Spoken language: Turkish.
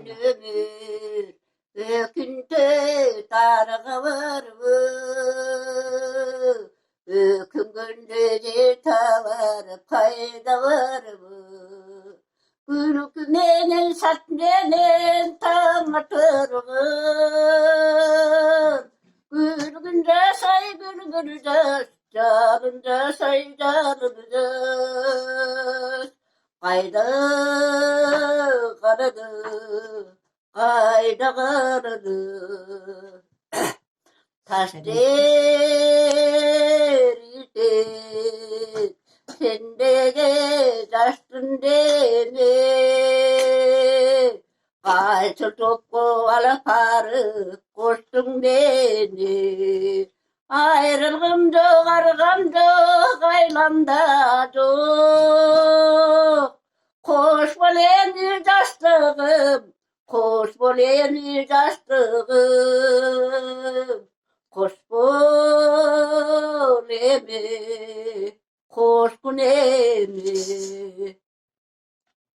ömür, öküntü darığı var mı? Ökün gündüzü tavar, payda var mı? Gülük menen sat menen tamatırgın. Gülgünce say gülgünce, canınca say canınca. Kayda karadı, kayda karadı. Taş derdi, sen de taştın dene. Kaçır topu alaparı, koştun dene. Ayrılgım çok, argam çok, aylanda çok. Koş bolen yaşlığım, koş bolen yaşlığım. Koş bolemi, koş kunemi.